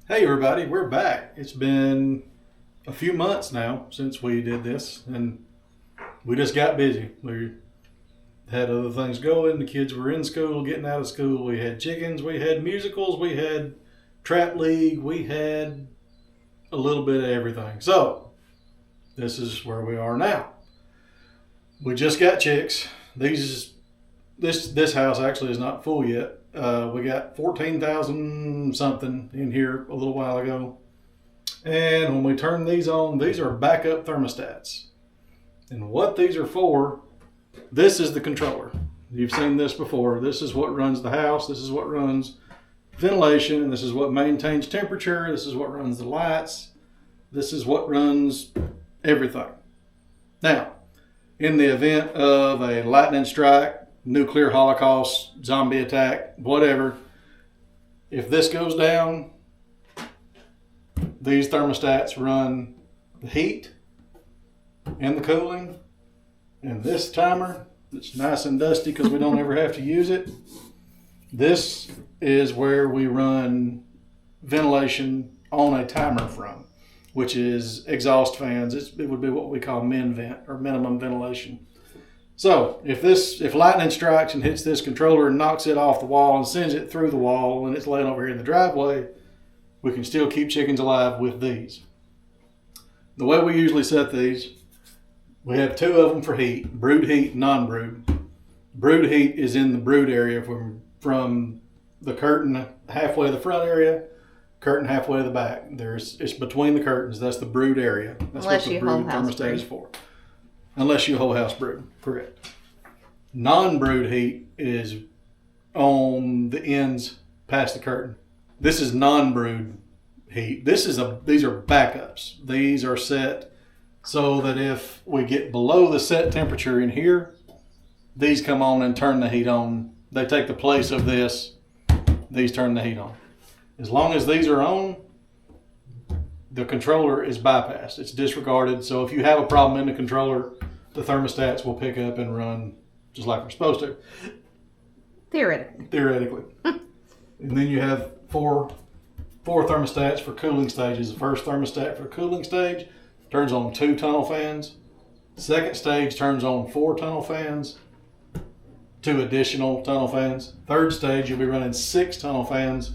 Hey everybody, we're back. It's been a few months now since we did this, and we just got busy. We had other things going. The kids were in school, getting out of school. We had chickens, we had musicals, we had trap league, we had a little bit of everything. So this is where we are now. We just got chicks. This house actually is not full yet. We got 14,000 something in here a little while ago. And when we turn these on, these are backup thermostats. And what these are for, this is the controller. You've seen this before. This is what runs the house. This is what runs ventilation. This is what maintains temperature. This is what runs the lights. This is what runs everything. Now, in the event of a lightning strike, nuclear holocaust, zombie attack, whatever, if this goes down, these thermostats run the heat and the cooling. And this timer, it's nice and dusty because we don't ever have to use it. This is where we run ventilation on a timer from, which is exhaust fans. It would be what we call min vent, or minimum ventilation. So if lightning strikes and hits this controller and knocks it off the wall and sends it through the wall and it's laying over here in the driveway, we can still keep chickens alive with these. The way we usually set these, we have two of them for heat, brood heat, non-brood. Brood heat is in the brood area from the curtain halfway to the front area, curtain halfway to the back. It's between the curtains. That's the brood area. That's Unless what the you brood whole house thermostat brood. is for. Unless you whole house brood, correct. Non-brood heat is on the ends past the curtain. This is non-brood heat. These are backups. These are set so that if we get below the set temperature in here, these come on and turn the heat on. They take the place of this. These turn the heat on. As long as these are on, the controller is bypassed. It's disregarded. So if you have a problem in the controller, the thermostats will pick up and run just like they're supposed to. Theoretically. And then you have four thermostats for cooling stages. The first thermostat for cooling stage turns on 2 tunnel fans. Second stage turns on 4 tunnel fans, 2 additional tunnel fans. Third stage, you'll be running 6 tunnel fans.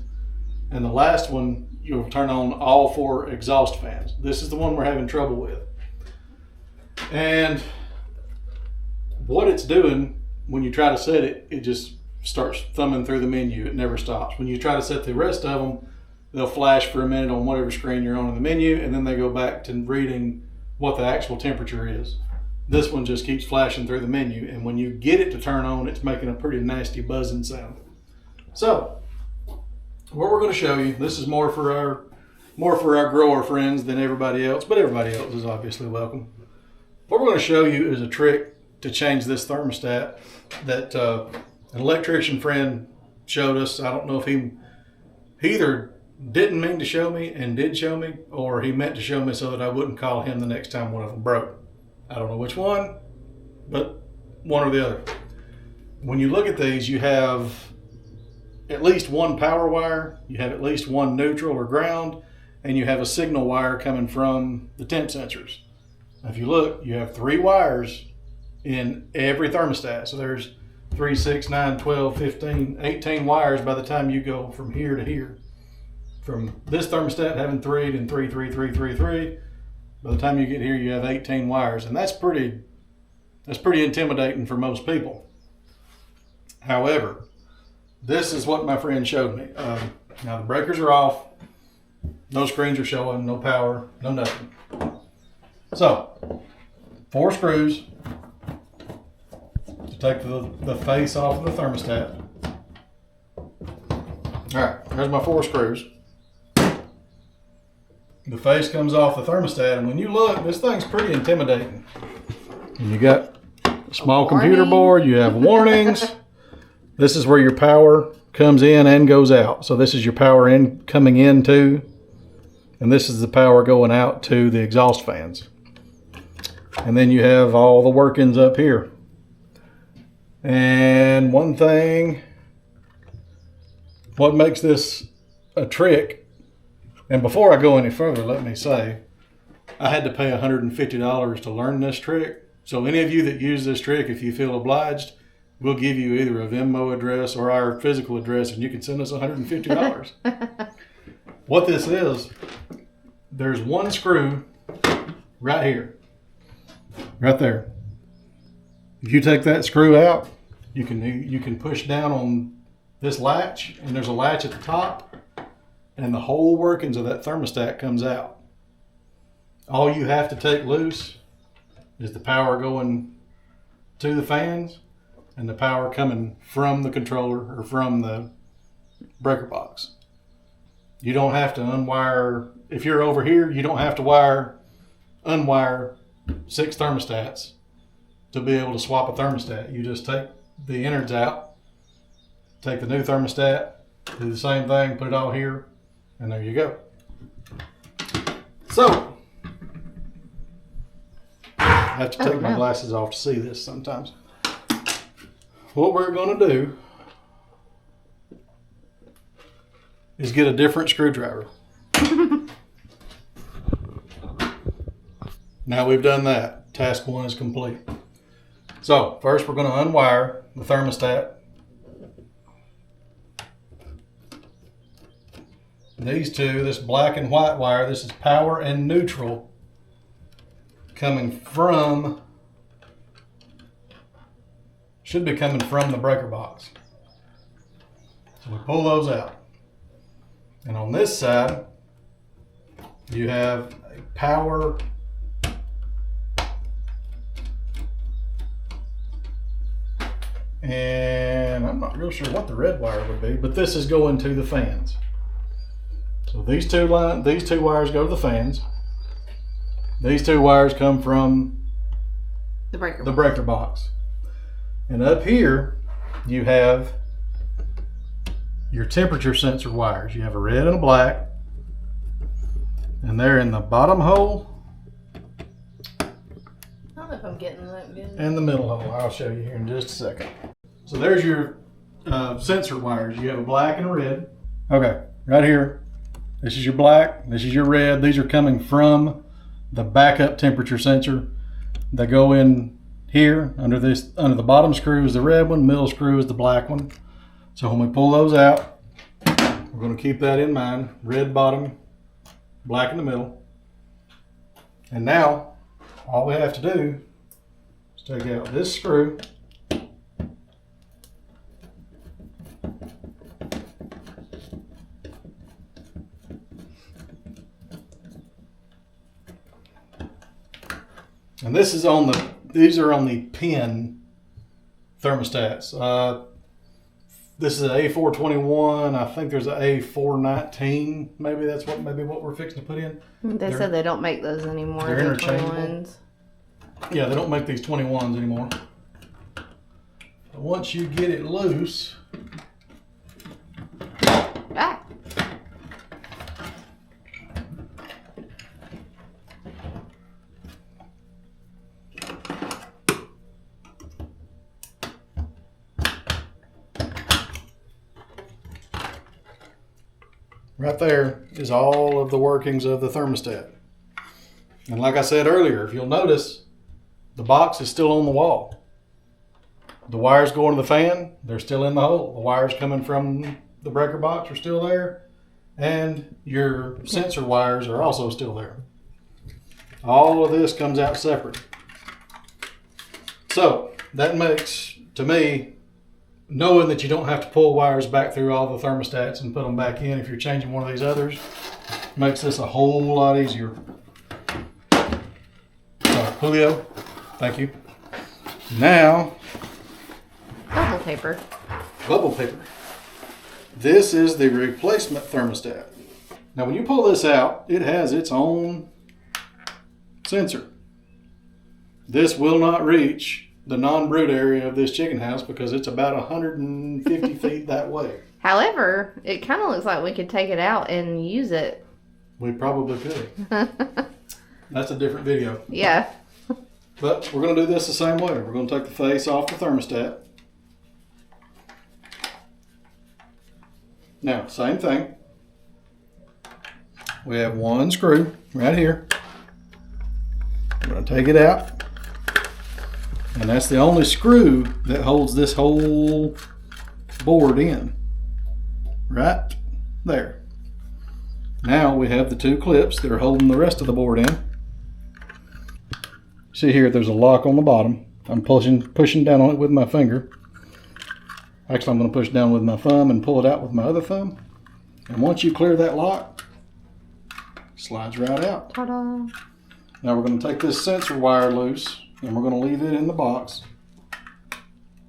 And the last one, you'll turn on all 4 exhaust fans. This is the one we're having trouble with. And what it's doing, when you try to set it, it just starts thumbing through the menu. It never stops. When you try to set the rest of them, they'll flash for a minute on whatever screen you're on in the menu, and then they go back to reading what the actual temperature is. This one just keeps flashing through the menu, and when you get it to turn on, it's making a pretty nasty buzzing sound. So, what we're going to show you, this is more for our grower friends than everybody else, but everybody else is obviously welcome. What we're going to show you is a trick to change this thermostat that an electrician friend showed us. I don't know if he either didn't mean to show me and did show me, or he meant to show me so that I wouldn't call him the next time one of them broke. I don't know which one, but one or the other. When you look at these, you have at least one power wire, you have at least one neutral or ground, and you have a signal wire coming from the temp sensors. Now, if you look, you have 3 wires in every thermostat. So there's 3, 6, 9, 12, 15, 18 wires by the time you go from here to here. From this thermostat having 3, then 3, 3, 3, 3, 3. By the time you get here, you have 18 wires, and that's pretty intimidating for most people. However, this is what my friend showed me. Now the breakers are off, no screens are showing, no power, no nothing. So, 4 screws to take the face off of the thermostat. All right, there's my 4 screws. The face comes off the thermostat, and when you look, this thing's pretty intimidating. You got a small computer board, you have warnings. This is where your power comes in and goes out. So this is your power in coming into, and this is the power going out to the exhaust fans. And then you have all the workings up here. And one thing, what makes this a trick And before I go any further, let me say, I had to pay $150 to learn this trick. So any of you that use this trick, if you feel obliged, we'll give you either a Venmo address or our physical address, and you can send us $150. What this is, there's one screw right here, right there. If you take that screw out, you can push down on this latch, and there's a latch at the top, and the whole workings of that thermostat comes out. All you have to take loose is the power going to the fans and the power coming from the controller or from the breaker box. You don't have to unwire. If you're over here, you don't have to unwire 6 thermostats to be able to swap a thermostat. You just take the innards out, take the new thermostat, do the same thing, put it all here, and there you go. So, I have to take my glasses off to see this sometimes. What we're going to do is get a different screwdriver. Now we've done that. Task 1 is complete. So first we're going to unwire the thermostat. These two, this black and white wire, this is power and neutral, coming from, should be coming from the breaker box. So we pull those out. And on this side, you have a power and I'm not real sure what the red wire would be, but this is going to the fans. So these two wires go to the fans. These 2 wires come from the breaker box. And up here, you have your temperature sensor wires. You have a red and a black. And they're in the bottom hole. I don't know if I'm getting that good. And the middle hole. I'll show you here in just a second. So there's your sensor wires. You have a black and a red. Okay, right here. This is your black. This is your red. These are coming from the backup temperature sensor. They go in here under the bottom screw is the red one, middle screw is the black one. So when we pull those out, we're going to keep that in mind. Red bottom, black in the middle. And now all we have to do is take out this screw. And this is these are on the pin thermostats. This is an A421. I think there's an A419. Maybe that's what we're fixing to put in. They said they don't make those anymore. They're interchangeable. 21s. Yeah, they don't make these 21s anymore. But once you get it loose, right there is all of the workings of the thermostat. And like I said earlier, if you'll notice, the box is still on the wall. The wires going to the fan, they're still in the hole. The wires coming from the breaker box are still there. And your sensor wires are also still there. All of this comes out separate. So that makes, to me, knowing that you don't have to pull wires back through all the thermostats and put them back in if you're changing one of these others, makes this a whole lot easier. So, Julio, thank you. Now, Bubble paper. Bubble paper. This is the replacement thermostat. Now, when you pull this out, it has its own sensor. This will not reach the non-brood area of this chicken house because it's about 150 feet that way. However, it kind of looks like we could take it out and use it. We probably could. That's a different video. Yeah. But we're going to do this the same way. We're going to take the face off the thermostat. Now, same thing. we have one screw right here. I'm going to take it out. And that's the only screw that holds this whole board in. Right there. Now we have the two clips that are holding the rest of the board in. See here, there's a lock on the bottom. I'm pushing down on it with my finger. Actually, I'm going to push down with my thumb and pull it out with my other thumb. And once you clear that lock, it slides right out. Ta-da. Now we're going to take this sensor wire loose and we're going to leave it in the box.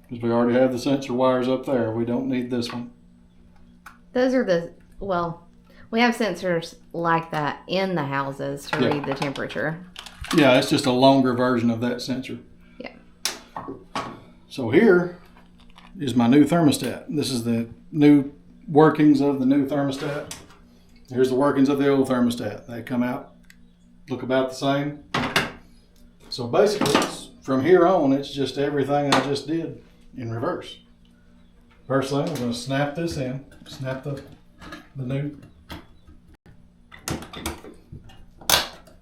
Because we already have the sensor wires up there. We don't need this one. Those are well, we have sensors like that in the houses to read the temperature. Yeah, it's just a longer version of that sensor. Yeah. So here is my new thermostat. This is the new workings of the new thermostat. Here's the workings of the old thermostat. They come out, look about the same. So basically, from here on, it's just everything I just did in reverse. First thing, we're going to snap this in. Snap the new.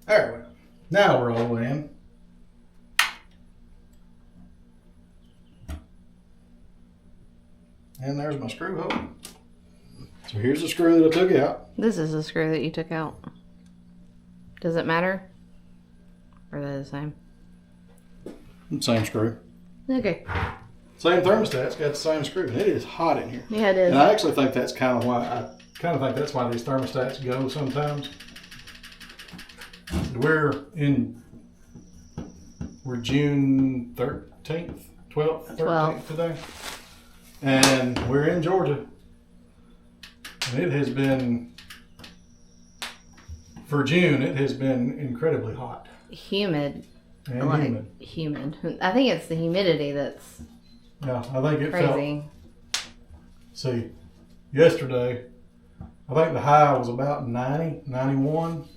There we go. Now we're all the way in. And there's my screw hole. So here's the screw that I took out. This is the screw that you took out. Does it matter? Or are they the same? Same screw. Okay. Same thermostat's got the same screw. It is hot in here. Yeah, it is. And I actually think that's kind of why that's why these thermostats go sometimes. We're June 13th, 12th, 13th today. And we're in Georgia. And it has been, for June, it has been incredibly hot. Humid. And humid. I think it's the humidity that's yeah, I think it crazy. See, yesterday, I think the high was about 90, 91.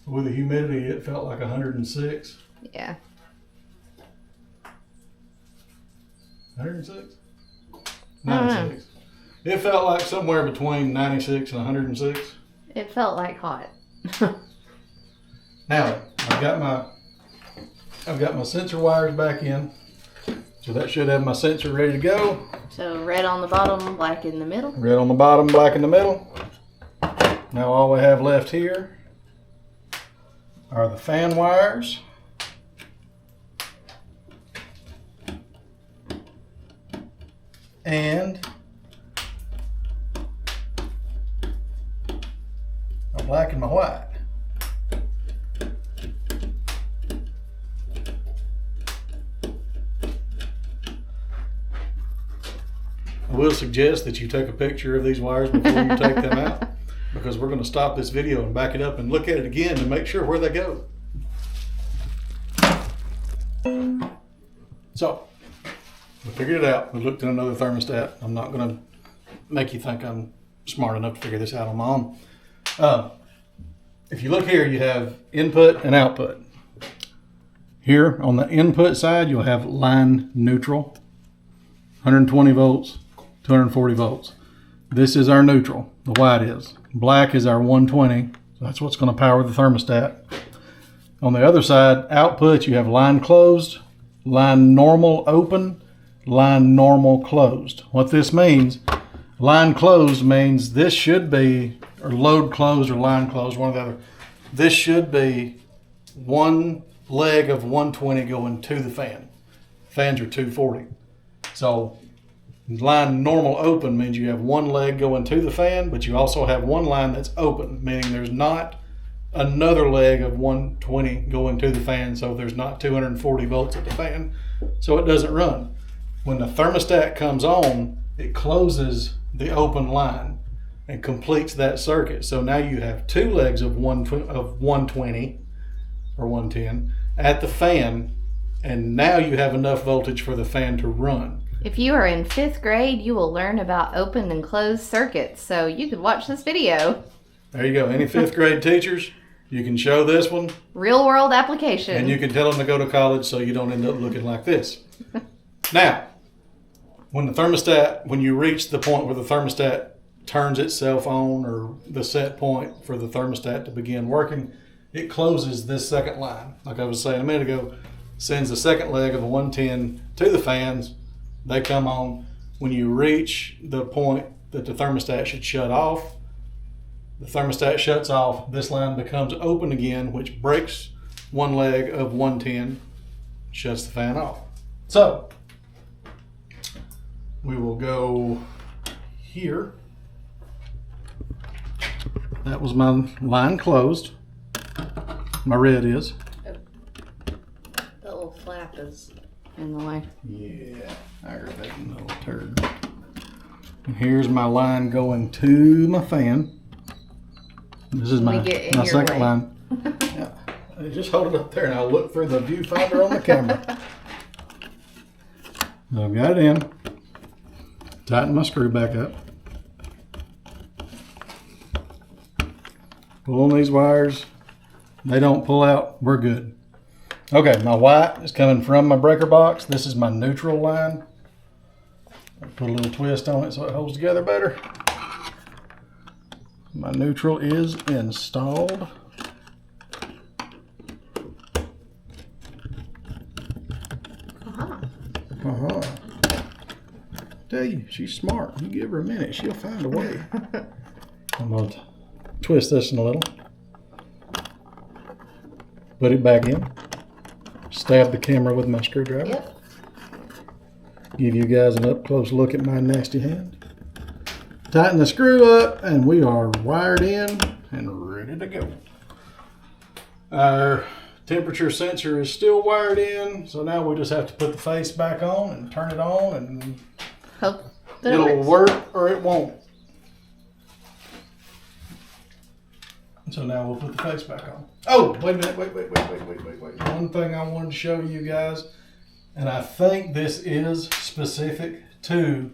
With the humidity, it felt like 106. Yeah. 106? 96. It felt like somewhere between 96 and 106. It felt like hot. Now, I've got my sensor wires back in. So that should have my sensor ready to go. So red on the bottom, black in the middle. Red on the bottom, black in the middle. Now all we have left here are the fan wires. And my black and my white. I will suggest that you take a picture of these wires before you take them out, because we're going to stop this video and back it up and look at it again to make sure where they go. So, we figured it out. We looked at another thermostat. I'm not going to make you think I'm smart enough to figure this out on my own. If you look here, you have input and output. Here on the input side, you'll have line neutral, 120 volts, 240 volts. This is our neutral, the white is. Black is our 120, so that's what's going to power the thermostat. On the other side, output, you have line closed, line normal open, line normal closed. What this means, line closed means this should be, or load closed or line closed, one or the other. This should be one leg of 120 going to the fan. Fans are 240. So line normal open means you have one leg going to the fan, but you also have one line that's open, meaning there's not another leg of 120 going to the fan, so there's not 240 volts at the fan, so it doesn't run. When the thermostat comes on, it closes the open line and completes that circuit. So now you have two legs of 120 or 110 at the fan, and now you have enough voltage for the fan to run. If you are in 5th grade, you will learn about open and closed circuits, so you could watch this video. There you go. Any 5th grade teachers, you can show this one. Real world application. And you can tell them to go to college so you don't end up looking like this. Now, when you reach the point where the thermostat turns itself on, or the set point for the thermostat to begin working, it closes this second line. Like I was saying a minute ago, sends the second leg of the 110 to the fans. They come on. When you reach the point that the thermostat should shut off, the thermostat shuts off. This line becomes open again, which breaks one leg of 110, shuts the fan off. So we will go here. That was my line closed. My red is. The little flap is in the way. Yeah, aggravating little turd. And here's my line going to my fan. This is my second line. Yeah. Just hold it up there and I'll look through the viewfinder on the camera. I've got it in. Tighten my screw back up. Pulling these wires. They don't pull out. We're good. Okay, my white is coming from my breaker box. This is my neutral line. Put a little twist on it so it holds together better. My neutral is installed. Tell you, she's smart. You give her a minute, she'll find a way. I'm going to twist this in a little. Put it back in. Stab the camera with my screwdriver. Yep. Give you guys an up close look at my nasty hand. Tighten the screw up and we are wired in and ready to go. Our temperature sensor is still wired in, so now we just have to put the face back on and turn it on, and Hope that it'll work or it won't. So now we'll put the face back on. Oh, wait a minute, wait. One thing I wanted to show you guys, and I think this is specific to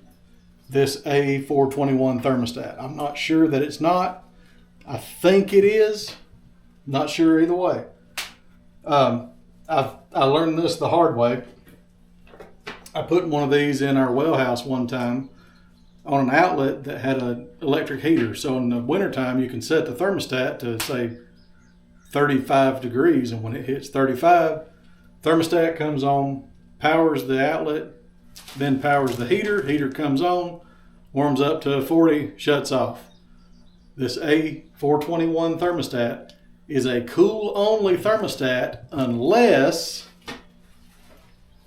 this A421 thermostat. I'm not sure that it's not. I think it is. Not sure either way. I learned this the hard way. I put one of these in our well house one time on an outlet that had an electric heater. So in the wintertime, you can set the thermostat to say 35 degrees. And when it hits 35, thermostat comes on, powers the outlet, then powers the heater. Heater comes on, warms up to 40, shuts off. This A421 thermostat is a cool-only thermostat unless...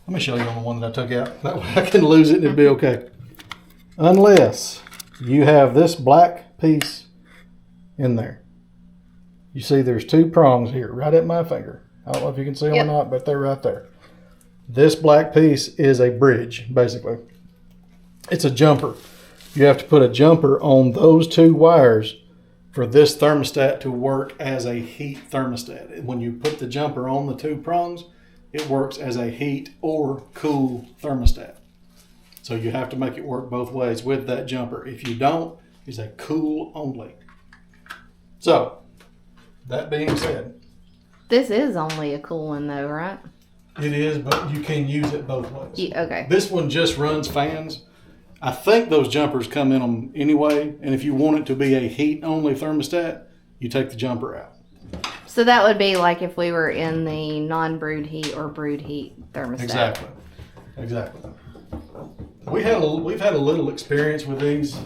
Let me show you on the one that I took out. That way I can lose it and it'll be okay. Unless you have this black piece in there. You see there's two prongs here, right at my finger. I don't know if you can see them or not, but they're right there. This black piece is a bridge, basically. It's a jumper. You have to put a jumper on those two wires for this thermostat to work as a heat thermostat. When you put the jumper on the two prongs, it works as a heat or cool thermostat. So you have to make it work both ways with that jumper. If you don't, it's a cool only. So, that being said. This is only a cool one though, right? It is, but you can use it both ways. Yeah, okay. This one just runs fans. I think those jumpers come in them anyway, and if you want it to be a heat-only thermostat, you take the jumper out. So that would be like if we were in the non-brood heat or brood heat thermostat. Exactly. We've had a little experience with these,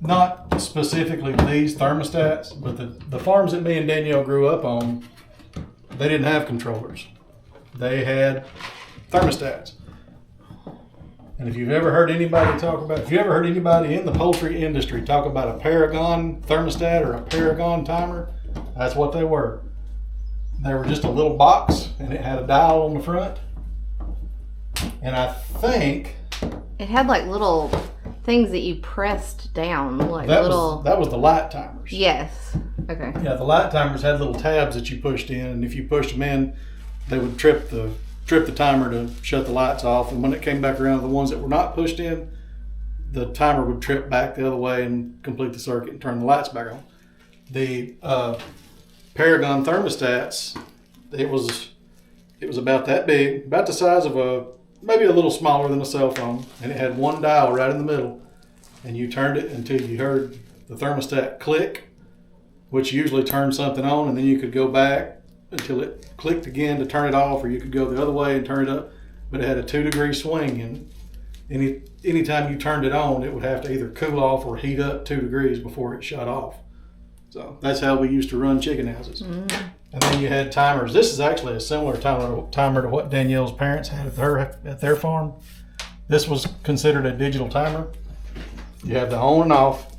not specifically these thermostats, but the farms that me and Danielle grew up on, they didn't have controllers. They had thermostats. And if you've ever heard anybody in the poultry industry talk about a Paragon thermostat or a Paragon timer, that's what they were. They were just a little box and it had a dial on the front. And I think it had like little things that you pressed down, like that little. That was the light timers. Yes. Okay. Yeah, the light timers had little tabs that you pushed in, and if you pushed them in, they would trip the timer to shut the lights off. And when it came back around to the ones that were not pushed in, the timer would trip back the other way and complete the circuit and turn the lights back on. The Paragon thermostats, it was about that big, about the size of maybe a little smaller than a cell phone, and it had one dial right in the middle. and you turned it until you heard the thermostat click, which usually turns something on, and then you could go back until it clicked again to turn it off, or you could go the other way and turn it up. But it had a 2-degree swing, and anytime you turned it on, it would have to either cool off or heat up 2 degrees before it shut off. So that's how we used to run chicken houses. Mm-hmm. And then you had timers. This is actually a similar timer to what Danielle's parents had at their farm. This was considered a digital timer. You have the on and off,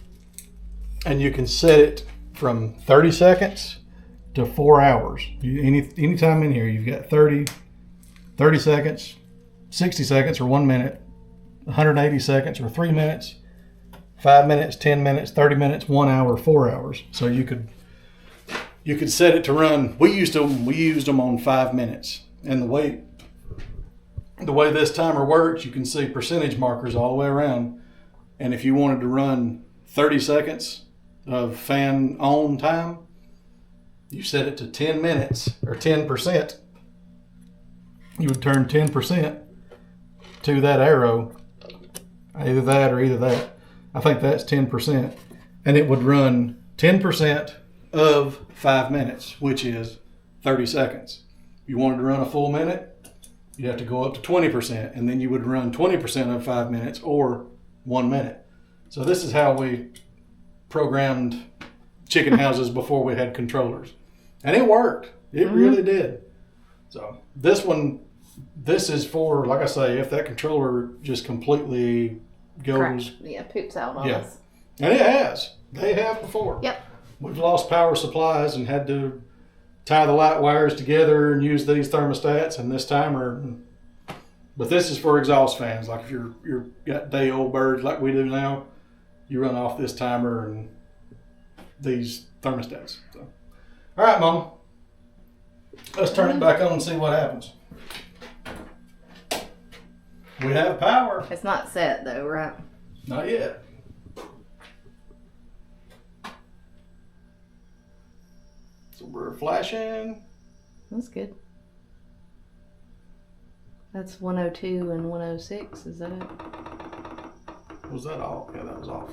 and you can set it from 30 seconds to 4 hours. Any time in here, you've got 30 seconds, 60 seconds or 1 minute, 180 seconds or 3 minutes, 5 minutes, 10 minutes, 30 minutes, 1 hour, 4 hours. So you could set it to run. We used them on 5 minutes. And the way this timer works, you can see percentage markers all the way around. And if you wanted to run 30 seconds of fan on time, you set it to 10 minutes or 10%. You would turn 10% to that arrow, either that. I think that's 10%. And it would run 10% of 5 minutes, which is 30 seconds. If you wanted to run a full minute, you have to go up to 20%, and then you would run 20% of 5 minutes or 1 minute. So this is how we programmed chicken houses before we had controllers. And it worked. It really did. So this is for, like I say, if that controller just completely goes. Poops out on us. And it has. They have before. Yep. We've lost power supplies and had to tie the light wires together and use these thermostats and this timer. But this is for exhaust fans. Like if you're got day-old birds like we do now, you run off this timer and these thermostats. So. All right, Mom. Let's turn it back on and see what happens. We have power. It's not set though, right? Not yet. So we're flashing. That's good. That's 102 and 106, is that it? Was that off? Yeah, that was off.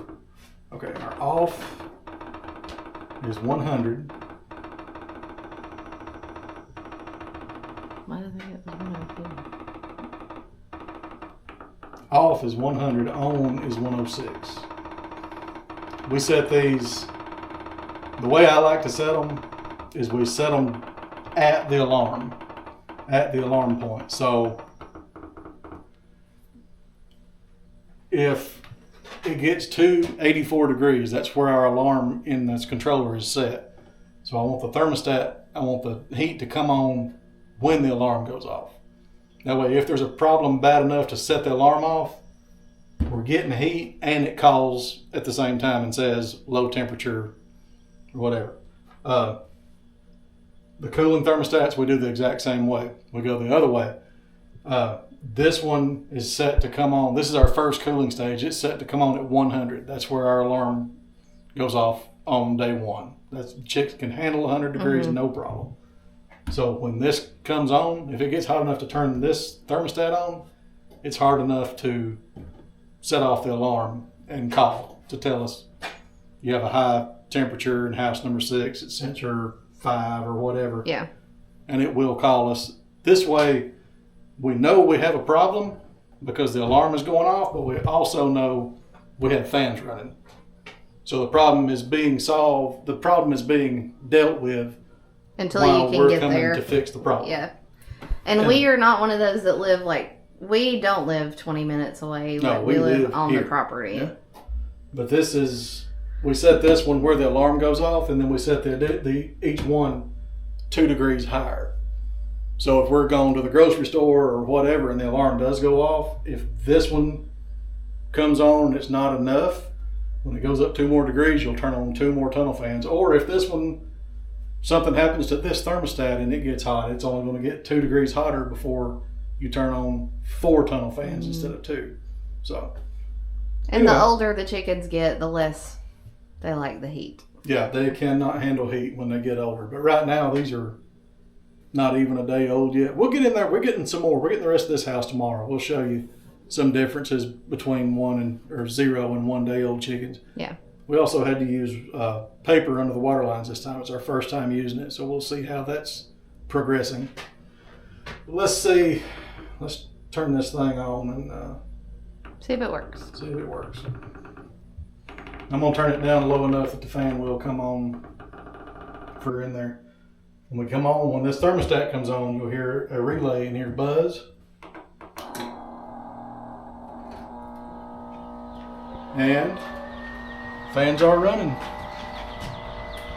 Okay, our off is 100. Why did I think it was 102? Off is 100, on is 106. We set these, the way I like to set them is we set them at the alarm point. So if it gets to 84 degrees, that's where our alarm in this controller is set. So I want the thermostat, I want the heat to come on when the alarm goes off. That way, if there's a problem bad enough to set the alarm off, we're getting heat and it calls at the same time and says low temperature or whatever. The cooling thermostats, we do the exact same way. We go the other way. This one is set to come on. This is our first cooling stage. It's set to come on at 100. That's where our alarm goes off on day one. Chicks can handle 100 degrees, no problem. So when this comes on, if it gets hot enough to turn this thermostat on, it's hard enough to set off the alarm and call to tell us you have a high temperature in house number 6 at sensor 5 or whatever. Yeah. And it will call us. This way, we know we have a problem because the alarm is going off, but we also know we have fans running. So the problem is being solved. The problem is being dealt with until you can get there to fix the problem. Yeah. And we are not one of those that live we don't live 20 minutes away. No, we live on here. The property. Yeah. But we set this one where the alarm goes off, and then we set each one 2 degrees higher. So if we're going to the grocery store or whatever and the alarm does go off, if this one comes on and it's not enough, when it goes up 2 more degrees, you'll turn on 2 more tunnel fans. Or if this one, something happens to this thermostat and it gets hot, it's only going to get 2 degrees hotter before you turn on 4 tunnel fans instead of 2. So, and the older the chickens get, the less they like the heat. Yeah, they cannot handle heat when they get older. But right now, these are not even a day old yet. We'll get in there. We're getting some more. We're getting the rest of this house tomorrow. We'll show you some differences between 0 and 1 day old chickens. Yeah. We also had to use paper under the water lines this time. It's our first time using it, so we'll see how that's progressing. Let's see. Let's turn this thing on and see if it works. See if it works. I'm gonna turn it down low enough that the fan will come on for in there. When we come on, when this thermostat comes on, you'll hear a relay and hear buzz. And fans are running.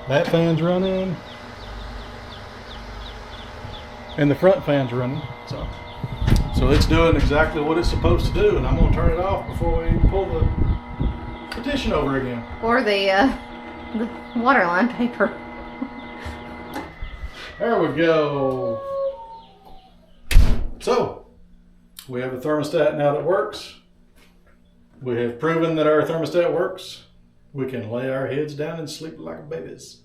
That fan's running. And the front fan's running. So it's doing exactly what it's supposed to do, and I'm gonna turn it off before we pull the petition over again. Or the water line paper. There we go. So, we have a thermostat now that works. We have proven that our thermostat works. We can lay our heads down and sleep like babies.